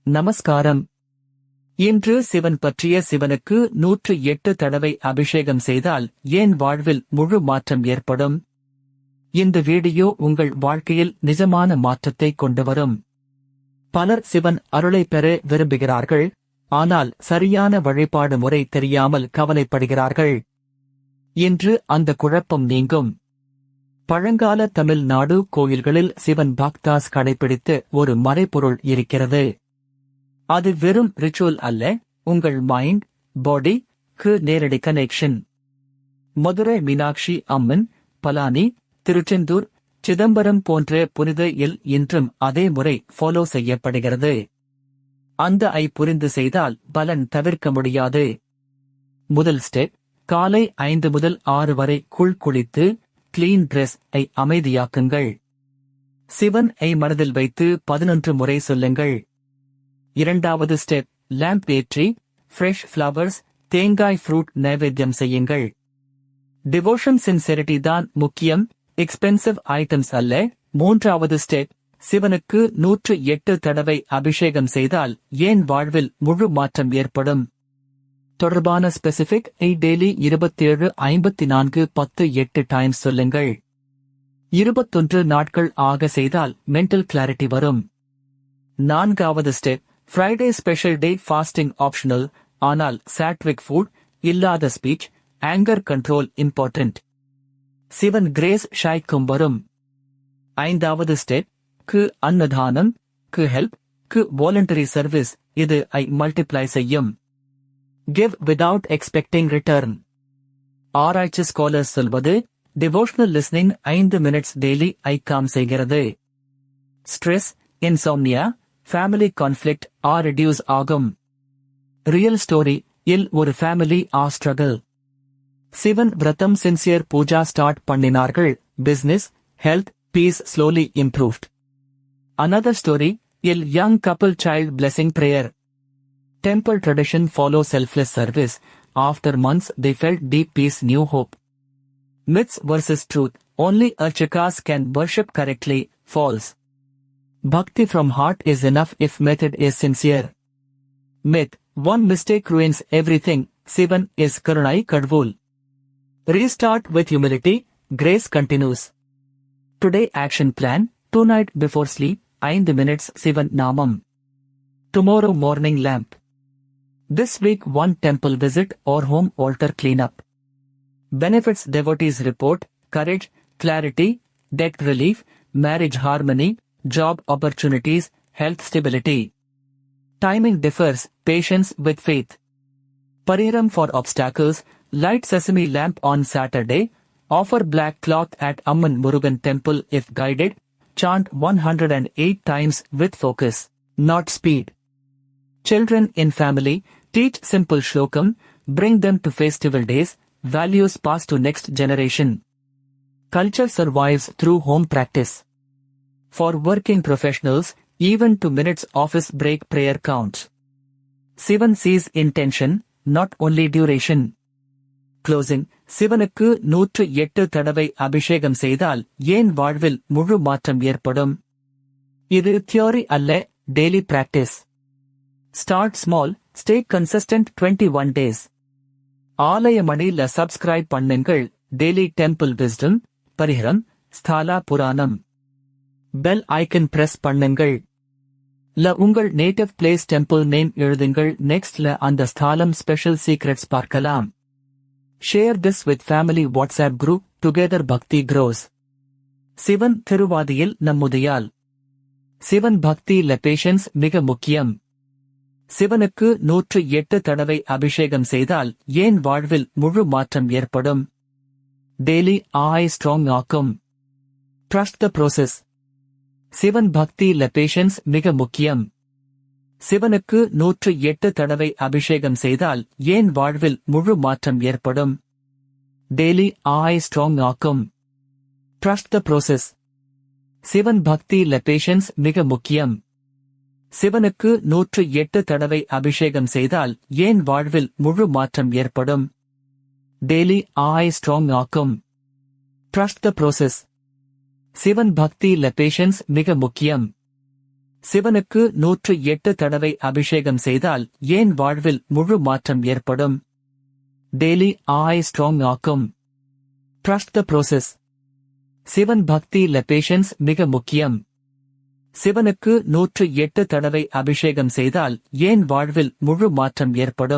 நமஸ்காரம். இன்று சிவன் பற்றிய சிவனுக்கு 108 தடவை அபிஷேகம் செய்தால் ஏன் வாழ்வில் முழு மாற்றம் ஏற்படும்? இந்த வீடியோ உங்கள் வாழ்க்கையில் நிஜமான மாற்றத்தை கொண்டு வரும். பலர் சிவன் அருளை பெற விரும்புகிறார்கள், ஆனால் சரியான வழிபாடு முறை தெரியாமல் கவலைப்படுகிறார்கள். இன்று அந்த குழப்பம் நீங்கும். பழங்கால தமிழ்நாடு கோயில்களில் சிவன் பக்தாஸ் கடைபிடித்து ஒரு மறைபொருள் இருக்கிறது. அது வெறும் ரிச்சுவல் அல்ல, உங்கள் மைண்ட், பாடி-க்கு நேரடி கனெக்ஷன். மதுரை மீனாட்சி அம்மன், பலானி, திருச்செந்தூர், சிதம்பரம் போன்ற புனித இன்றும் அதே முறை ஃபாலோ செய்யப்படுகிறது. அந்த புரிந்து செய்தால் பலன் தவிர்க்க முடியாது. முதல் ஸ்டெப், காலை 5 முதல் 6 வரை குளித்து கிளீன் ட்ரெஸ் அமைதியாக்குங்கள். சிவன் மனதில் வைத்து 11 முறை சொல்லுங்கள். இரண்டாவது ஸ்டெப், லேம்ப் ஏற்றி ஃப்ரெஷ் ஃப்ளவர்ஸ், தேங்காய் ஃப்ரூட் நைவேத்தியம் செய்யுங்கள். டிவோஷன் சின்செரிட்டி தான் முக்கியம், எக்ஸ்பென்சிவ் ஐட்டம்ஸ் அல்ல. மூன்றாவது ஸ்டெப், சிவனுக்கு 108 தடவை அபிஷேகம் செய்தால் ஏன் வாழ்வில் முழு மாற்றம் ஏற்படும்? தொடர்பான ஸ்பெசிபிக் டெய்லி 27-54-10 டைம்ஸ் சொல்லுங்கள். 21 நாட்கள் ஆக செய்தால் மென்டல் கிளாரிட்டி வரும். நான்காவது step, Friday special day fasting optional, ஆனால் சாட்விக் ஃபுட் இல்லாத speech, anger control important. Sivan grace ஷாய்க்கும் வரும். ஐந்தாவது ஸ்டெப், க்கு அன்னதானம், க்கு ஹெல்ப், க்கு வாலண்டரி சர்வீஸ், இது மல்டிப்ளை செய்யும். Give without expecting return. ஆராய்ச்சி ஸ்காலர்ஸ் சொல்வது, devotional listening 5 minutes daily calm செய்கிறது. Stress, insomnia, family conflict reduce ஆகும். ரியல் ஸ்டோரி ஒரு ஃபேமிலி ஸ்ட்ரகிள். சிவன் விரதம் சின்சியர் பூஜா ஸ்டார்ட் பண்ணினார்கள், business, health, peace slowly improved. Another story, young couple child blessing prayer. Temple tradition follow selfless service, after months they felt deep peace, new hope. Myths versus truth, only archakas can worship correctly, false. Bhakti from heart is enough if method is sincere. Myth, one mistake ruins everything, Sivan is Karunai Kadvul. Restart with humility, grace continues. Today action plan, tonight before sleep, 5 minutes Sivan Namam. Tomorrow morning lamp. This week 1 temple visit or home altar cleanup. Benefits devotees report, courage, clarity, debt relief, marriage harmony, job opportunities, health stability. Timing differs, patience with faith. Pariharam for obstacles, light sesame lamp on Saturday, offer black cloth at Amman Murugan temple if guided, chant 108 times with focus, not speed. Children in family, teach simple shlokam, bring them to festival days, values pass to next generation. Culture survives through home practice. For working professionals, even 2 minutes office break prayer counts. Sivan sees intention, not only duration. Closing, சிவனுக்கு 108 தடவை அபிஷேகம் செய்தால் ஏன் வாழ்வில் முழு மாற்றம் ஏற்படும்? இது தியோரி அல்ல, daily practice. Start small, stay consistent 21 days. ஆலயமணில சப்ஸ்கிரைப் பண்ணுங்கள், டெய்லி டெம்பிள் விஸ்டம், பரிஹரம், ஸ்தாலா புராணம். பெல் ஐக்கன் பிரஸ் பண்ணுங்கள். உங்கள் நேட்டிவ் பிளேஸ் டெம்பிள் நேம் எழுதுங்கள், நெக்ஸ்ட்ல அந்த ஸ்தாலம் ஸ்பெஷல் சீக்ரெட்ஸ் பார்க்கலாம். Share this with family WhatsApp group, together bhakti grows. Sivan திருவாதியில் நம்முதியால். சிவன் பக்தியில பேஷன்ஸ் மிக முக்கியம். சிவனுக்கு 108 தடவை அபிஷேகம் செய்தால் ஏன் வாழ்வில் முழு மாற்றம் ஏற்படும்? டெய்லி ஸ்ட்ராங் ஆக்கும். Trust the process. சிவன் பக்தியில பேஷன்ஸ் மிக முக்கியம். சிவனுக்கு 108 தடவை அபிஷேகம் செய்தால் ஏன் வாழ்வில் முழு மாற்றம் ஏற்படும்? டெய்லி ஸ்ட்ராங் ஆக்கும். Trust the process. சிவன் பக்தியில பேஷன்ஸ் மிக முக்கியம். சிவனுக்கு 108 தடவை அபிஷேகம் செய்தால் ஏன் வாழ்வில் முழு மாற்றம் ஏற்படும்? டெய்லி ஸ்ட்ராங் ஆக்கும். Trust the process. சிவன் பக்தியில பேஷன்ஸ் மிக முக்கியம். சிவனுக்கு 108 தடவை அபிஷேகம் செய்தால் ஏன் வாழ்வில் முழு மாற்றம் ஏற்படும்? டெய்லி ஐ ஸ்ட்ராங் ஆக்கும். Trust the process. சிவன் பக்தியில பேஷன்ஸ் மிக முக்கியம். சிவனுக்கு 108 தடவை அபிஷேகம் செய்தால் ஏன் வாழ்வில் முழு மாற்றம் ஏற்படும்?